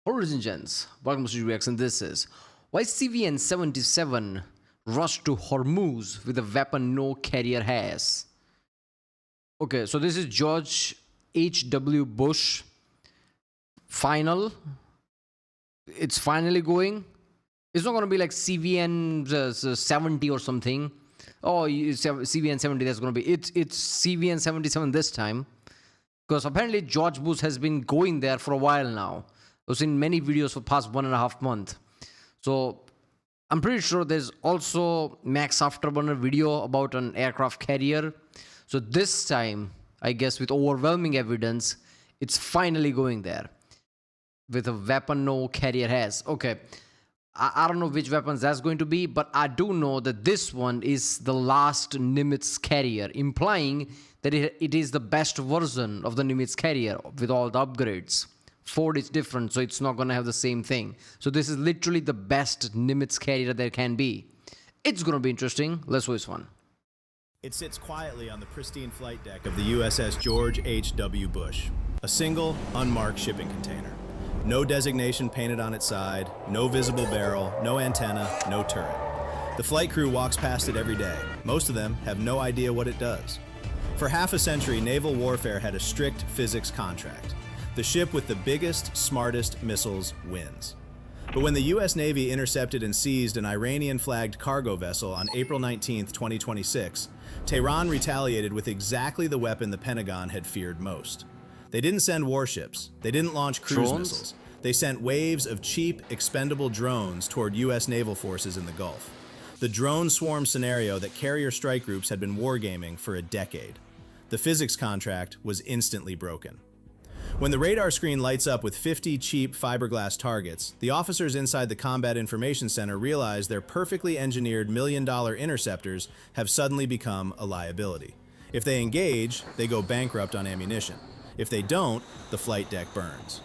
Origin Gens, welcome to Reaction. This is why CVN-77 rushed to Hormuz with a weapon no carrier has. Okay, so this is George H.W. Bush. It's finally going. It's not going to be like CVN-70 or something. Oh, CVN-70, that's going to be. It's CVN-77 this time. Because apparently George Bush has been going there for a while now. I've seen many videos for the past 1.5 months. So I'm pretty sure there's also Mach's afterburner video about an aircraft carrier. So this time, I guess with overwhelming evidence, it's finally going there. With a weapon no carrier has. Okay, I don't know which weapons that's going to be, but I do know that this one is the last Nimitz carrier, implying that it is the best version of the Nimitz carrier with all the upgrades. Ford is different, so it's not going to have the same thing. So this is literally the best Nimitz carrier there can be. It's going to be interesting. Let's watch one. It sits quietly on the pristine flight deck of the USS George H.W. Bush, a single, unmarked shipping container. No designation painted on its side, no visible barrel, no antenna, no turret. The flight crew walks past it every day. Most of them have no idea what it does. For half a century, naval warfare had a strict physics contract. The ship with the biggest, smartest missiles wins. But when the U.S. Navy intercepted and seized an Iranian-flagged cargo vessel on April 19, 2026, Tehran retaliated with exactly the weapon the Pentagon had feared most. They didn't send warships. They didn't launch cruise missiles. They sent waves of cheap, expendable drones toward U.S. naval forces in the Gulf. The drone swarm scenario that carrier strike groups had been wargaming for a decade. The physics contract was instantly broken. When the radar screen lights up with 50 cheap fiberglass targets, the officers inside the Combat Information Center realize their perfectly engineered million-dollar interceptors have suddenly become a liability. If they engage, they go bankrupt on ammunition. If they don't, the flight deck burns.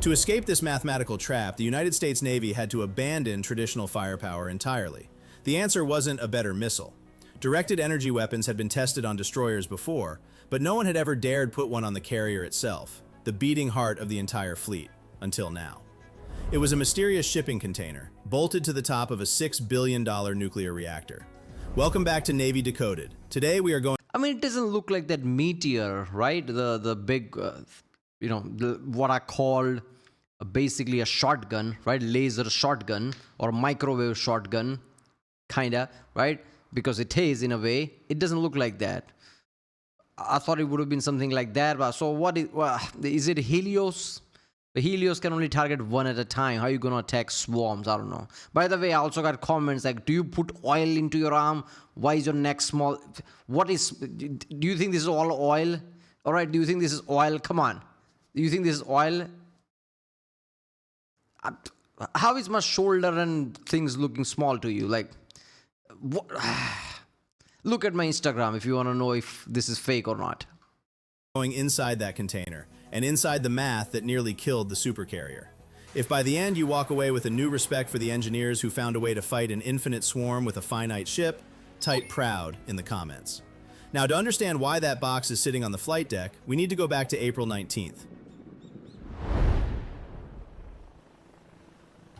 To escape this mathematical trap, the United States Navy had to abandon traditional firepower entirely. The answer wasn't a better missile. Directed energy weapons had been tested on destroyers before, but no one had ever dared put one on the carrier itself, the beating heart of the entire fleet, until now. It was a mysterious shipping container, bolted to the top of a $6 billion nuclear reactor. Welcome back to Navy Decoded. Today we are going... I mean, it doesn't look like that meteor, right? The big, what I call basically a shotgun, right? Laser shotgun or microwave shotgun, kinda, right? Because it is in a way. It doesn't look like that. I thought it would have been something like that. But so what is it Helios? The Helios can only target one at a time. How are you going to attack swarms? I don't know. By the way, I also got comments like, do you put oil into your arm? Why is your neck small? Do you think this is all oil? All right, do you think this is oil? Come on. Do you think this is oil? How is my shoulder and things looking small to you? Like, what? Look at my Instagram if you want to know if this is fake or not. Going inside that container, and inside the math that nearly killed the supercarrier. If by the end you walk away with a new respect for the engineers who found a way to fight an infinite swarm with a finite ship, type proud in the comments. Now, to understand why that box is sitting on the flight deck, we need to go back to April 19th.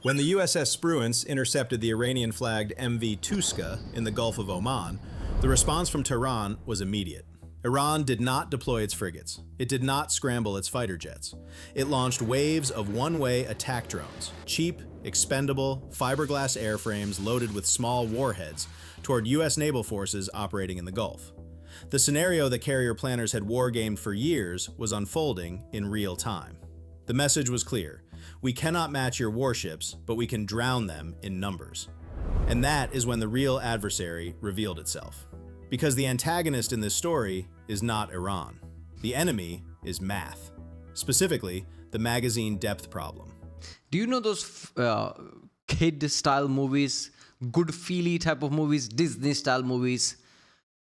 When the USS Spruance intercepted the Iranian-flagged MV Tuska in the Gulf of Oman, the response from Tehran was immediate. Iran did not deploy its frigates. It did not scramble its fighter jets. It launched waves of one-way attack drones, cheap, expendable, fiberglass airframes loaded with small warheads, toward U.S. naval forces operating in the Gulf. The scenario that carrier planners had wargamed for years was unfolding in real time. The message was clear. We cannot match your warships, but we can drown them in numbers. And that is when the real adversary revealed itself. Because the antagonist in this story is not Iran. The enemy is math. Specifically, the magazine depth problem. Do you know those kid-style movies, good-feely type of movies, Disney-style movies,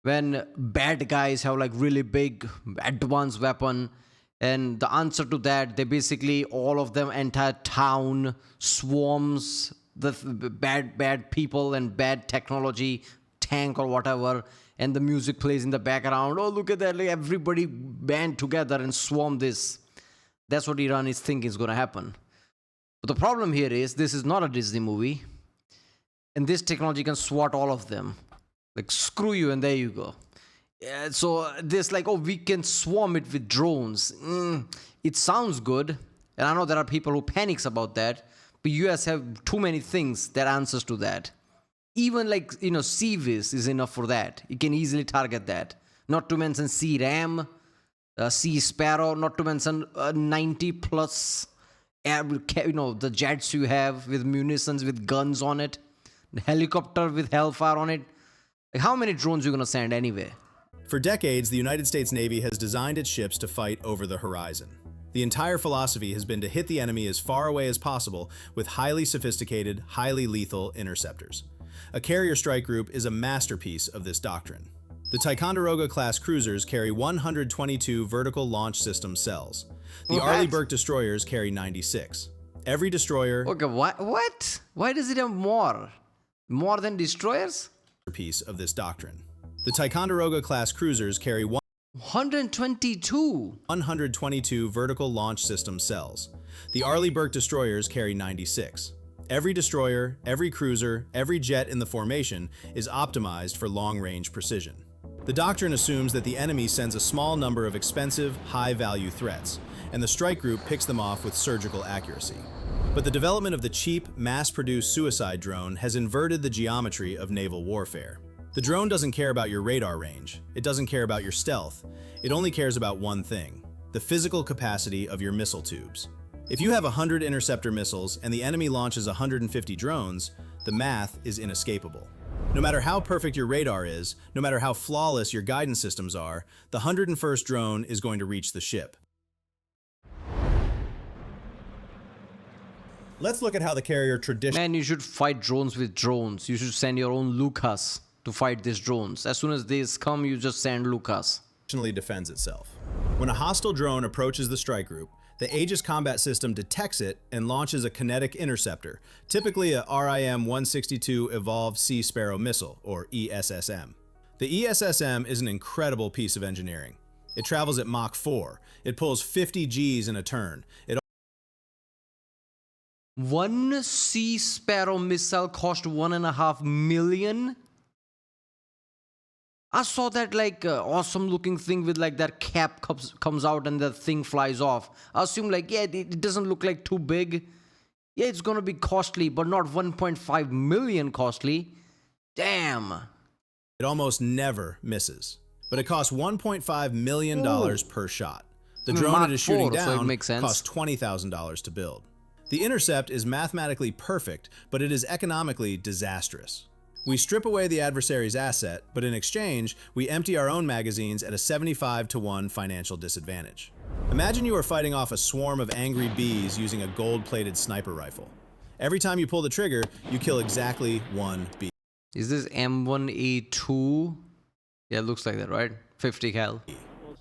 when bad guys have like really big advanced weapon, and the answer to that, they basically, all of them, entire town swarms the bad people and bad technology, tank or whatever, and the music plays in the background. Oh, look at that, like everybody band together and swarm this. That's what Iran is thinking is going to happen. But the problem here is this is not a Disney movie, and this technology can swat all of them. Like, screw you, and there you go. So this, like, oh, we can swarm it with drones. It sounds good, and I know there are people who panics about that, but US have too many things that answers to that. Even, like, CVS is enough for that. You can easily target that. Not to mention C-RAM, C-Sparrow, not to mention 90 plus the jets you have with munitions, with guns on it, the helicopter with hellfire on it. Like, how many drones you gonna send anyway? For decades, the United States Navy has designed its ships to fight over the horizon. The entire philosophy has been to hit the enemy as far away as possible with highly sophisticated, highly lethal interceptors. A carrier strike group is a masterpiece of this doctrine. The Ticonderoga-class cruisers carry 122 vertical launch system cells. The Arleigh Burke destroyers carry 96. Every destroyer... Okay, what? Why does it have more? More than destroyers? ...piece of this doctrine. The Ticonderoga-class cruisers carry 122 vertical launch system cells. The Arleigh Burke destroyers carry 96. Every destroyer, every cruiser, every jet in the formation is optimized for long-range precision. The doctrine assumes that the enemy sends a small number of expensive, high-value threats, and the strike group picks them off with surgical accuracy. But the development of the cheap, mass-produced suicide drone has inverted the geometry of naval warfare. The drone doesn't care about your radar range. It doesn't care about your stealth. It only cares about one thing: the physical capacity of your missile tubes. If you have 100 interceptor missiles and the enemy launches 150 drones, the math is inescapable. No matter how perfect your radar is, no matter how flawless your guidance systems are, the 101st drone is going to reach the ship. Let's look at how the carrier traditionally... Man, you should fight drones with drones. You should send your own Lucas to fight these drones. As soon as these come, you just send Lucas. ...defends itself. When a hostile drone approaches the strike group, the Aegis combat system detects it and launches a kinetic interceptor, typically a RIM-162 Evolved Sea Sparrow missile, or ESSM. The ESSM is an incredible piece of engineering. It travels at Mach 4. It pulls 50 Gs in a turn. One Sea Sparrow missile cost $1.5 million? I saw that awesome looking thing with that cap comes out and the thing flies off. I assume it doesn't look like too big. Yeah, it's gonna be costly, but not 1.5 million costly. Damn. It almost never misses, but it costs $1.5 million per shot. The drone it is shooting down costs $20,000 to build. The intercept is mathematically perfect, but it is economically disastrous. We strip away the adversary's asset, but in exchange, we empty our own magazines at a 75-to-1 financial disadvantage. Imagine you are fighting off a swarm of angry bees using a gold-plated sniper rifle. Every time you pull the trigger, you kill exactly one bee. Is this M1A2? Yeah, it looks like that, right? 50 cal.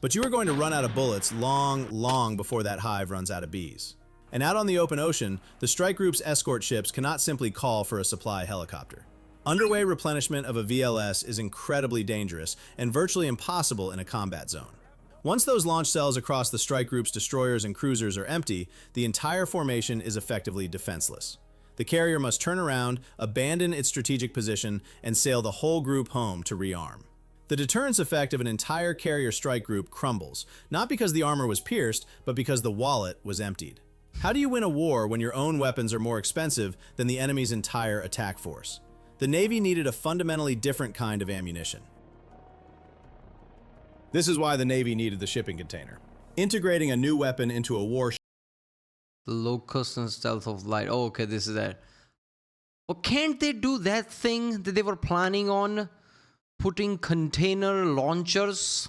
But you are going to run out of bullets long before that hive runs out of bees. And out on the open ocean, the strike group's escort ships cannot simply call for a supply helicopter. Underway replenishment of a VLS is incredibly dangerous and virtually impossible in a combat zone. Once those launch cells across the strike group's destroyers and cruisers are empty, the entire formation is effectively defenseless. The carrier must turn around, abandon its strategic position, and sail the whole group home to rearm. The deterrence effect of an entire carrier strike group crumbles, not because the armor was pierced, but because the wallet was emptied. How do you win a war when your own weapons are more expensive than the enemy's entire attack force? The Navy needed a fundamentally different kind of ammunition. This is why the Navy needed the shipping container. Integrating a new weapon into a warship. The locust and stealth of light. Oh, okay, this is that. Well, can't they do that thing that they were planning on? Putting container launchers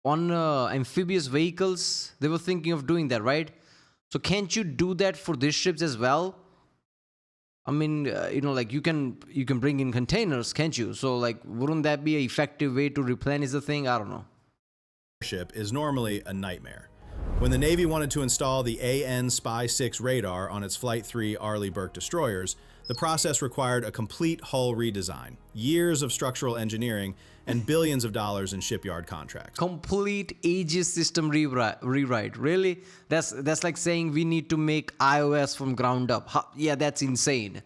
on amphibious vehicles? They were thinking of doing that, right? So can't you do that for these ships as well? I mean, you can bring in containers, can't you? So, wouldn't that be an effective way to replenish the thing? I don't know. Ship is normally a nightmare. When the Navy wanted to install the AN Spy-6 radar on its Flight 3 Arleigh Burke destroyers, The process required a complete hull redesign, years of structural engineering, and billions of dollars in shipyard contracts. Complete Aegis system rewrite. Really? That's like saying we need to make iOS from ground up. Yeah, that's insane.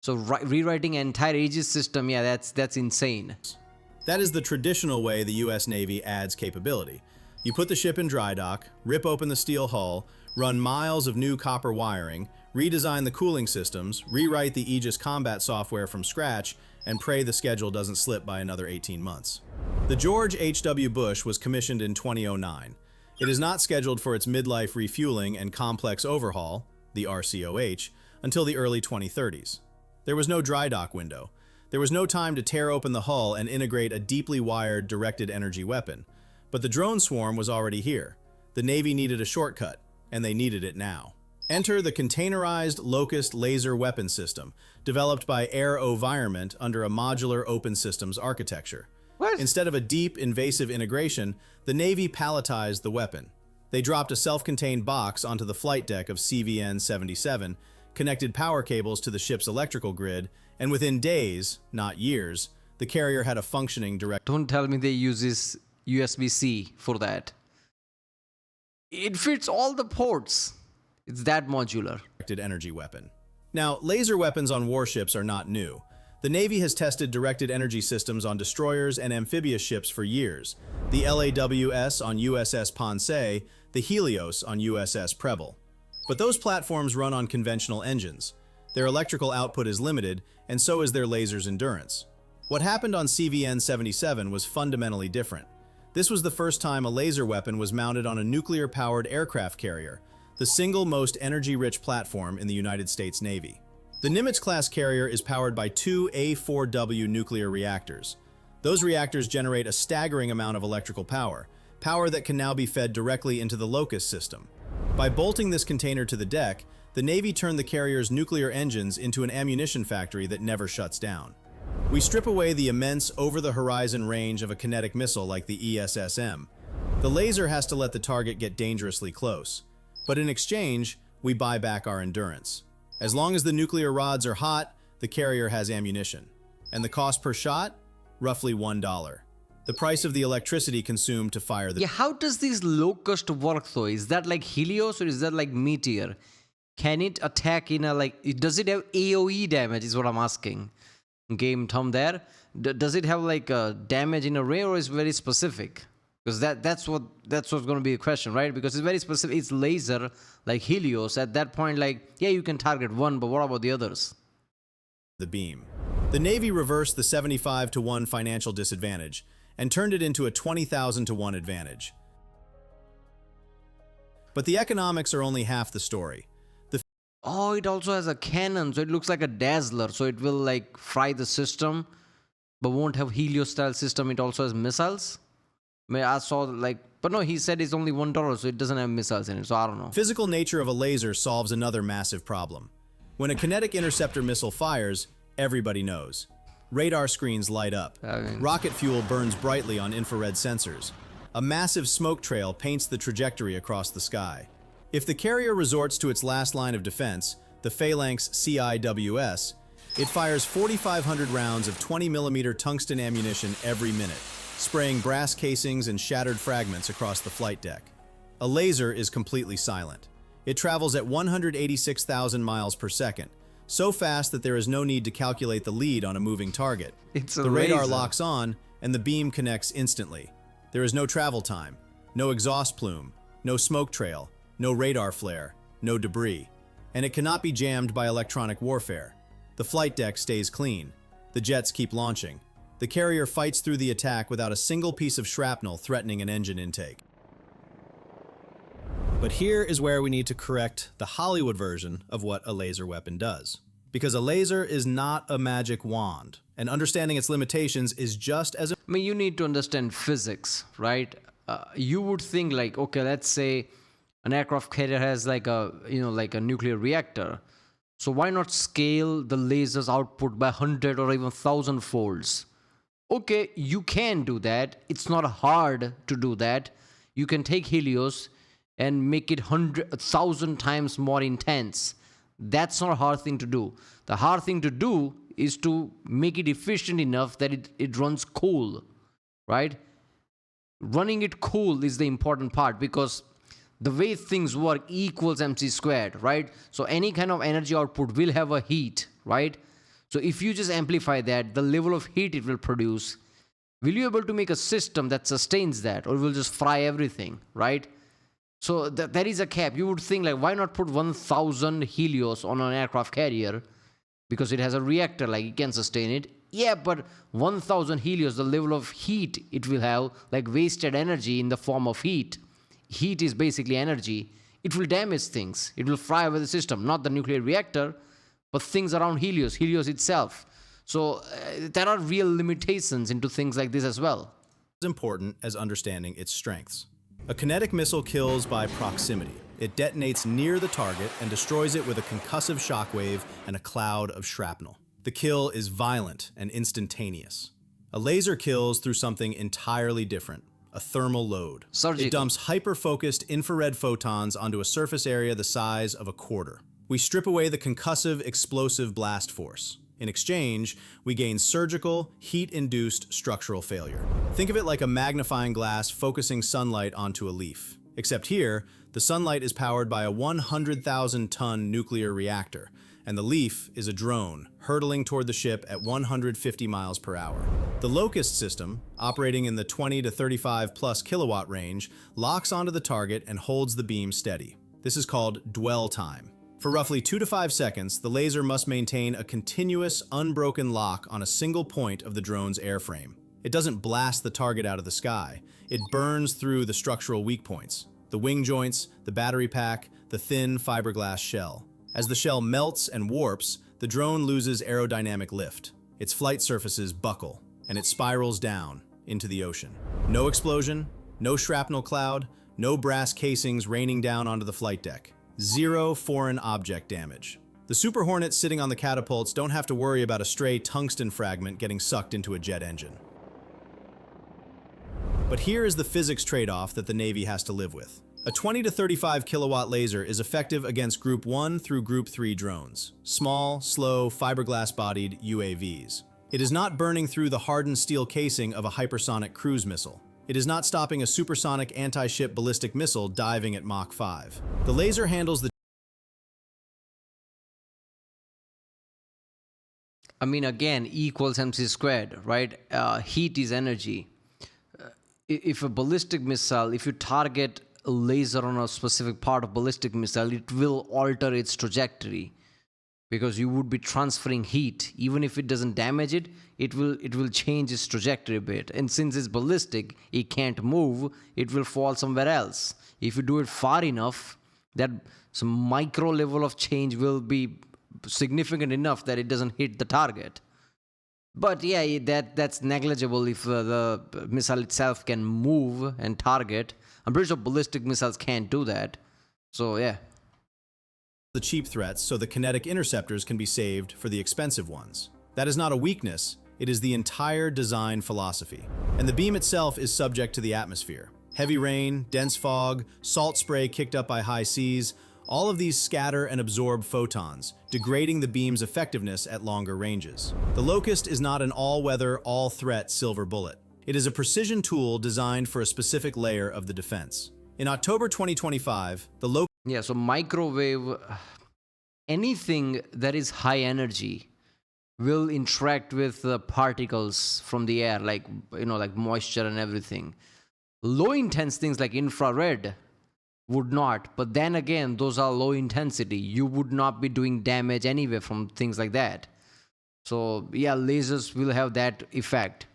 So rewriting an entire Aegis system, yeah, that's insane. That is the traditional way the U.S. Navy adds capability. You put the ship in dry dock, rip open the steel hull, run miles of new copper wiring, redesign the cooling systems, rewrite the Aegis combat software from scratch, and pray the schedule doesn't slip by another 18 months. The George H.W. Bush was commissioned in 2009. It is not scheduled for its midlife refueling and complex overhaul, the RCOH, until the early 2030s. There was no dry dock window. There was no time to tear open the hull and integrate a deeply wired directed energy weapon. But the drone swarm was already here. The Navy needed a shortcut, and they needed it now. Enter the containerized Locust laser weapon system, developed by AeroVironment under a modular open systems architecture. What? Instead of a deep, invasive integration, the Navy palletized the weapon. They dropped a self-contained box onto the flight deck of CVN-77, connected power cables to the ship's electrical grid, and within days, not years, the carrier had a functioning direct... Don't tell me they use this USB-C for that. It fits all the ports. It's that modular. ...directed energy weapon. Now, laser weapons on warships are not new. The Navy has tested directed energy systems on destroyers and amphibious ships for years. The LAWS on USS Ponce, the Helios on USS Preble. But those platforms run on conventional engines. Their electrical output is limited, and so is their laser's endurance. What happened on CVN-77 was fundamentally different. This was the first time a laser weapon was mounted on a nuclear-powered aircraft carrier, the single most energy-rich platform in the United States Navy. The Nimitz-class carrier is powered by two A4W nuclear reactors. Those reactors generate a staggering amount of electrical power that can now be fed directly into the Locust system. By bolting this container to the deck, the Navy turned the carrier's nuclear engines into an ammunition factory that never shuts down. We strip away the immense over-the-horizon range of a kinetic missile like the ESSM. The laser has to let the target get dangerously close. But in exchange, we buy back our endurance. As long as the nuclear rods are hot, the carrier has ammunition. And the cost per shot? Roughly $1. The price of the electricity consumed to fire the... Yeah, how does this Locust work though? Is that like Helios or is that like Meteor? Can it attack in a like... Does it have AoE damage is what I'm asking. Game Tom there. Does it have like a damage in a ray or is very specific? Because that's what's going to be a question, right? Because it's very specific. It's laser like Helios. At that point, like, yeah, you can target one, but what about the others? The beam. The Navy reversed the 75-to-1 financial disadvantage and turned it into a 20,000-to-1 advantage. But the economics are only half the story. Oh, it also has a cannon, so it looks like a dazzler, so it will like fry the system, but won't have Helios-style system. It also has missiles. I saw like, but no, he said it's only $1, so it doesn't have missiles in it, so I don't know. Physical nature of a laser solves another massive problem. When a kinetic interceptor missile fires, everybody knows. Radar screens light up. Rocket fuel burns brightly on infrared sensors. A massive smoke trail paints the trajectory across the sky. If the carrier resorts to its last line of defense, the Phalanx CIWS, it fires 4,500 rounds of 20mm tungsten ammunition every minute, spraying brass casings and shattered fragments across the flight deck. A laser is completely silent. It travels at 186,000 miles per second, so fast that there is no need to calculate the lead on a moving target. The radar locks on, and the beam connects instantly. There is no travel time, no exhaust plume, no smoke trail, no radar flare, no debris, and it cannot be jammed by electronic warfare. The flight deck stays clean. The jets keep launching. The carrier fights through the attack without a single piece of shrapnel threatening an engine intake. But here is where we need to correct the Hollywood version of what a laser weapon does. Because a laser is not a magic wand, and understanding its limitations is just as... I mean, you need to understand physics, right? You would think like, okay, let's say an aircraft carrier has like a, like a nuclear reactor. So why not scale the laser's output by 100 or even 1,000 folds? Okay, you can do that. It's not hard to do that. You can take Helios and make it 1,000 times more intense. That's not a hard thing to do. The hard thing to do is to make it efficient enough that it runs cool, right? Running it cool is the important part, because the way things work, E equals mc squared, right? So any kind of energy output will have a heat, right? So if you just amplify that, the level of heat it will produce, will you be able to make a system that sustains that, or will just fry everything, right? So there is a cap. You would think, like, why not put 1000 helios on an aircraft carrier? Because it has a reactor, like it can sustain it. Yeah, but 1000 helios, the level of heat it will have, like wasted energy in the form of heat. Heat is basically energy. It will damage things. It will fry away the system, not the nuclear reactor, but things around Helios itself. So there are real limitations into things like this as well. As important as understanding its strengths. A kinetic missile kills by proximity. It detonates near the target and destroys it with a concussive shockwave and a cloud of shrapnel. The kill is violent and instantaneous. A laser kills through something entirely different, a thermal load. Surgical. It dumps hyper-focused infrared photons onto a surface area the size of a quarter. We strip away the concussive explosive blast force. In exchange, we gain surgical, heat-induced structural failure. Think of it like a magnifying glass focusing sunlight onto a leaf. Except here, the sunlight is powered by a 100,000-ton nuclear reactor, and the leaf is a drone hurtling toward the ship at 150 miles per hour. The Locust system, operating in the 20 to 35 plus kilowatt range, locks onto the target and holds the beam steady. This is called dwell time. For roughly 2 to 5 seconds, the laser must maintain a continuous, unbroken lock on a single point of the drone's airframe. It doesn't blast the target out of the sky. It burns through the structural weak points, the wing joints, the battery pack, the thin fiberglass shell. As the shell melts and warps, the drone loses aerodynamic lift. Its flight surfaces buckle, and it spirals down into the ocean. No explosion, no shrapnel cloud, no brass casings raining down onto the flight deck. Zero foreign object damage. The Super Hornets sitting on the catapults don't have to worry about a stray tungsten fragment getting sucked into a jet engine. But here is the physics trade-off that the Navy has to live with. A 20 to 35 kilowatt laser is effective against Group 1 through Group 3 drones, small, slow, fiberglass-bodied UAVs. It is not burning through the hardened steel casing of a hypersonic cruise missile. It is not stopping a supersonic anti-ship ballistic missile diving at Mach 5. The laser handles the... I mean, again, E equals mc squared, right? Heat is energy. If a ballistic missile, if you target a laser on a specific part of ballistic missile, it will alter its trajectory, because you would be transferring heat. Even if it doesn't damage it, it will change its trajectory a bit. And since it's ballistic, it can't move, it will fall somewhere else. If you do it far enough, that some micro level of change will be significant enough that it doesn't hit the target. But yeah, that's negligible if the missile itself can move and target. I'm pretty sure ballistic missiles can't do that. So yeah. The cheap threats so the kinetic interceptors can be saved for the expensive ones. That is not a weakness, it is the entire design philosophy. And the beam itself is subject to the atmosphere. Heavy rain, dense fog, salt spray kicked up by high seas, all of these scatter and absorb photons, degrading the beam's effectiveness at longer ranges. The Locust is not an all-weather, all-threat silver bullet. It is a precision tool designed for a specific layer of the defense. In October 2025, the Locust... Yeah, so microwave, anything that is high energy will interact with the particles from the air, like, like moisture and everything. Low intense things like infrared would not, but then again, those are low intensity. You would not be doing damage anyway from things like that. So yeah, lasers will have that effect.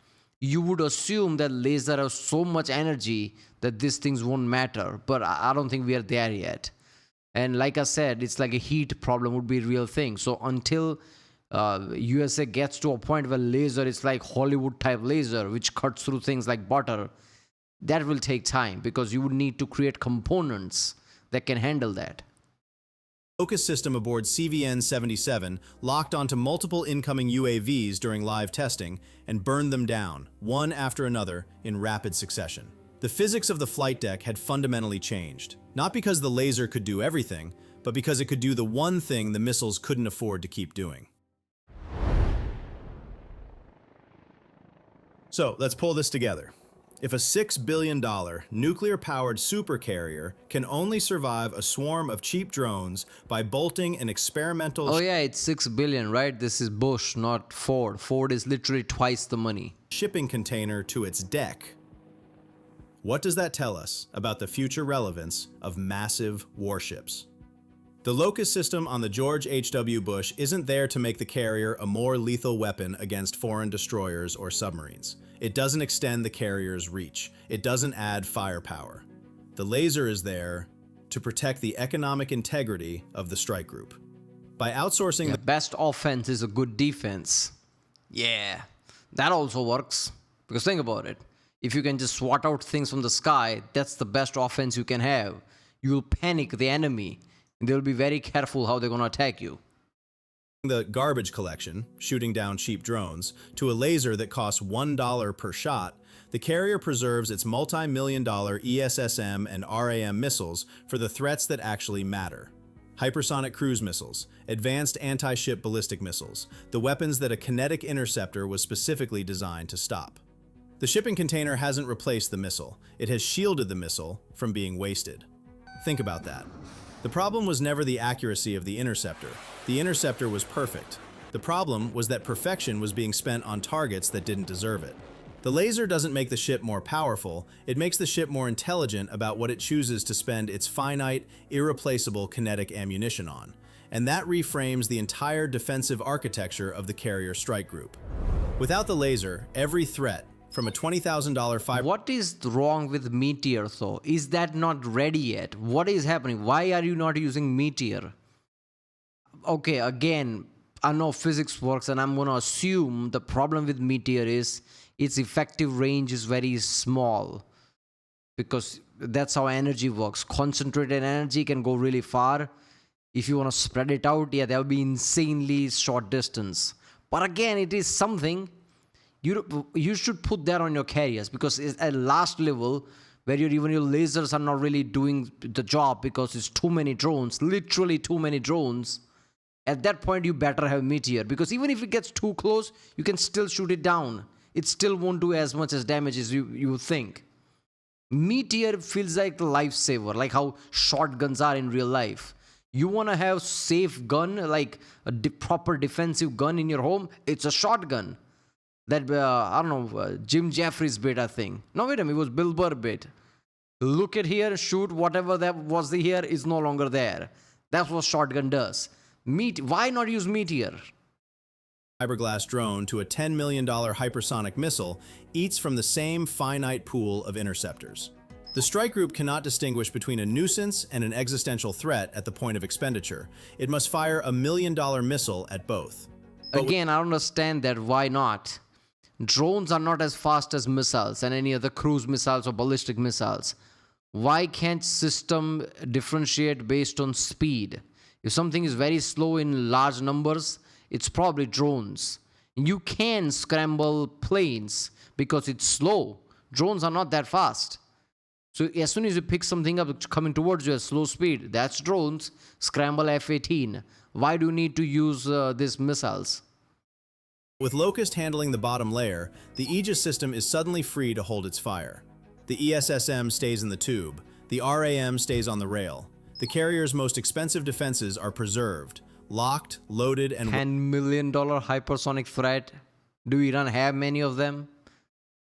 You would assume that laser have so much energy that these things won't matter, but I don't think we are there yet. And like I said, it's like a heat problem would be a real thing. So until USA gets to a point where laser is like Hollywood type laser, which cuts through things like butter, that will take time, because you would need to create components that can handle that. Focus system aboard CVN-77 locked onto multiple incoming UAVs during live testing and burned them down, one after another, in rapid succession. The physics of the flight deck had fundamentally changed, not because the laser could do everything, but because it could do the one thing the missiles couldn't afford to keep doing. So let's pull this together. If a $6 billion nuclear-powered supercarrier can only survive a swarm of cheap drones by bolting an experimental Oh yeah, it's 6 billion, right? This is Bush, not Ford. Ford is literally twice the money. shipping container to its deck, what does that tell us about the future relevance of massive warships? The Locust system on the George H.W. Bush isn't there to make the carrier a more lethal weapon against foreign destroyers or submarines. It doesn't extend the carrier's reach. It doesn't add firepower. The laser is there to protect the economic integrity of the strike group. By outsourcing The best offense is a good defense. Yeah, that also works. Because think about it. If you can just swat out things from the sky, that's the best offense you can have. You'll panic the enemy. They'll be very careful how they're going to attack you. the garbage collection, shooting down cheap drones, to a laser that costs $1 per shot, the carrier preserves its multi-million-dollar ESSM and RAM missiles for the threats that actually matter. Hypersonic cruise missiles, advanced anti-ship ballistic missiles, the weapons that a kinetic interceptor was specifically designed to stop. The shipping container hasn't replaced the missile. It has shielded the missile from being wasted. Think about that. The problem was never the accuracy of the interceptor. The interceptor was perfect. The problem was that perfection was being spent on targets that didn't deserve it. The laser doesn't make the ship more powerful, it makes the ship more intelligent about what it chooses to spend its finite, irreplaceable kinetic ammunition on. And that reframes the entire defensive architecture of the carrier strike group. Without the laser, every threat, from a $20,000 fiber... What is wrong with Meteor though? Is that not ready yet? What is happening? Why are you not using Meteor? Okay, again, I know physics works and I'm going to assume the problem with Meteor is its effective range is very small. Because that's how energy works. Concentrated energy can go really far. If you want to spread it out, yeah, that will be insanely short distance. But again, it is something... You should put that on your carriers, because it's at last level where even your lasers are not really doing the job because it's too many drones, literally too many drones. At that point, you better have Meteor, because even if it gets too close, you can still shoot it down. It still won't do as much as damage as you would think. Meteor feels like a lifesaver, like how shotguns are in real life. You want to have safe gun, like a proper defensive gun in your home, it's a shotgun. That, I don't know, Jim Jeffries bit, I think. No, wait a minute, it was Bill Burr bit. Look at here, shoot, whatever that was here is no longer there. That's what shotgun does. Why not use Meteor? Fiberglass drone to a $10 million hypersonic missile eats from the same finite pool of interceptors. The strike group cannot distinguish between a nuisance and an existential threat at the point of expenditure. It must fire a $1 million missile at both. Again, I don't understand that. Why not? Drones are not as fast as missiles and any other cruise missiles or ballistic missiles. Why can't system differentiate based on speed? If something is very slow in large numbers, it's probably drones. You can scramble planes because it's slow. Drones are not that fast. So as soon as you pick something up coming towards you at slow speed, that's drones. Scramble F-18. Why do you need to use these missiles? With Locust handling the bottom layer, the Aegis system is suddenly free to hold its fire. The ESSM stays in the tube, the RAM stays on the rail. The carrier's most expensive defenses are preserved, locked, loaded, and... $10 million hypersonic threat. Do Iran have many of them?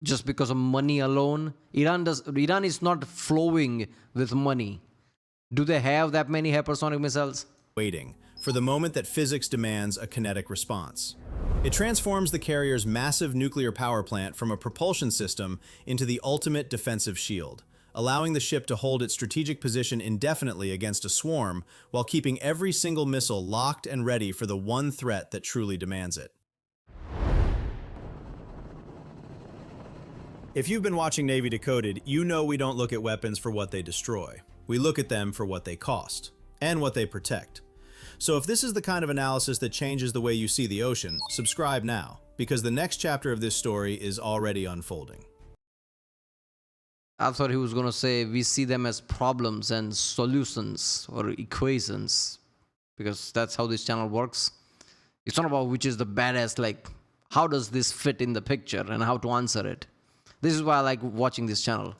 Just because of money alone? Iran is not flowing with money. Do they have that many hypersonic missiles? Waiting for the moment that physics demands a kinetic response. It transforms the carrier's massive nuclear power plant from a propulsion system into the ultimate defensive shield, allowing the ship to hold its strategic position indefinitely against a swarm while keeping every single missile locked and ready for the one threat that truly demands it. If you've been watching Navy Decoded, you know we don't look at weapons for what they destroy. We look at them for what they cost and what they protect. So if this is the kind of analysis that changes the way you see the ocean, subscribe now, because the next chapter of this story is already unfolding. I thought he was going to say we see them as problems and solutions or equations, because that's how this channel works. It's not about which is the baddest, like how does this fit in the picture and how to answer it. This is why I like watching this channel.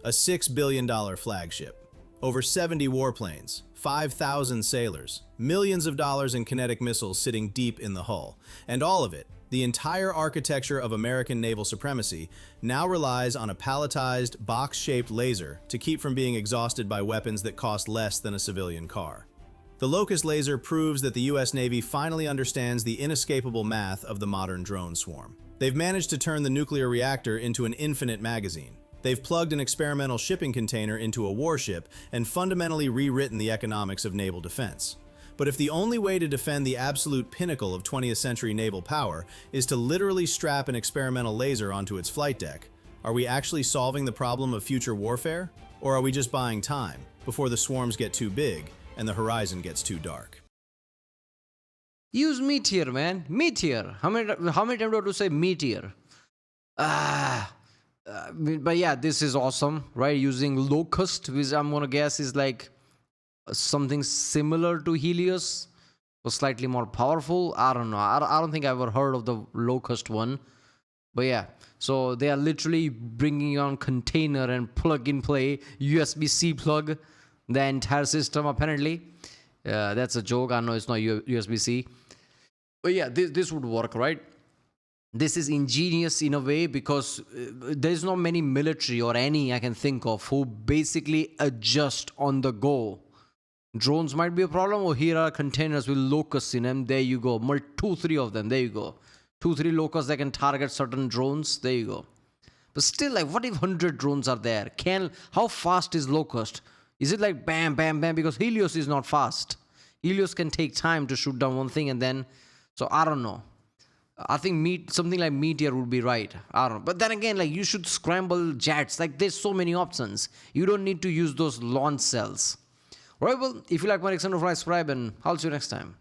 A $6 billion flagship, over 70 warplanes, 5,000 sailors, millions of dollars in kinetic missiles sitting deep in the hull, and all of it, the entire architecture of American naval supremacy, now relies on a palletized, box-shaped laser to keep from being exhausted by weapons that cost less than a civilian car. The Locust laser proves that the US Navy finally understands the inescapable math of the modern drone swarm. They've managed to turn the nuclear reactor into an infinite magazine. They've plugged an experimental shipping container into a warship and fundamentally rewritten the economics of naval defense. But if the only way to defend the absolute pinnacle of 20th century naval power is to literally strap an experimental laser onto its flight deck, are we actually solving the problem of future warfare? Or are we just buying time before the swarms get too big and the horizon gets too dark? Use meteor, man. Meteor. How many times do I have to say meteor? But yeah, this is awesome, right? Using Locust, which I'm gonna guess is like something similar to Helios, or slightly more powerful. I don't know. I don't think I've ever heard of the Locust one. But yeah, so they are literally bringing on container and plug and play USB-C plug the entire system apparently. That's a joke. I know it's not USB-C. But yeah, this would work, right? This is ingenious in a way because there's not many military or any I can think of who basically adjust on the go. Drones might be a problem, or here are containers with locusts in them. There you go. 2, 3 of them. There you go. 2, 3 locusts that can target certain drones. There you go. But still, like, what if 100 drones are there? How fast is Locust? Is it like bam, bam, bam? Because Helios is not fast. Helios can take time to shoot down one thing and then... So I don't know. I think something like Meteor would be right. I don't know. But then again, like, you should scramble jets. Like, there's so many options. You don't need to use those launch cells. Right, well, if you like my next video, subscribe, and I'll see you next time.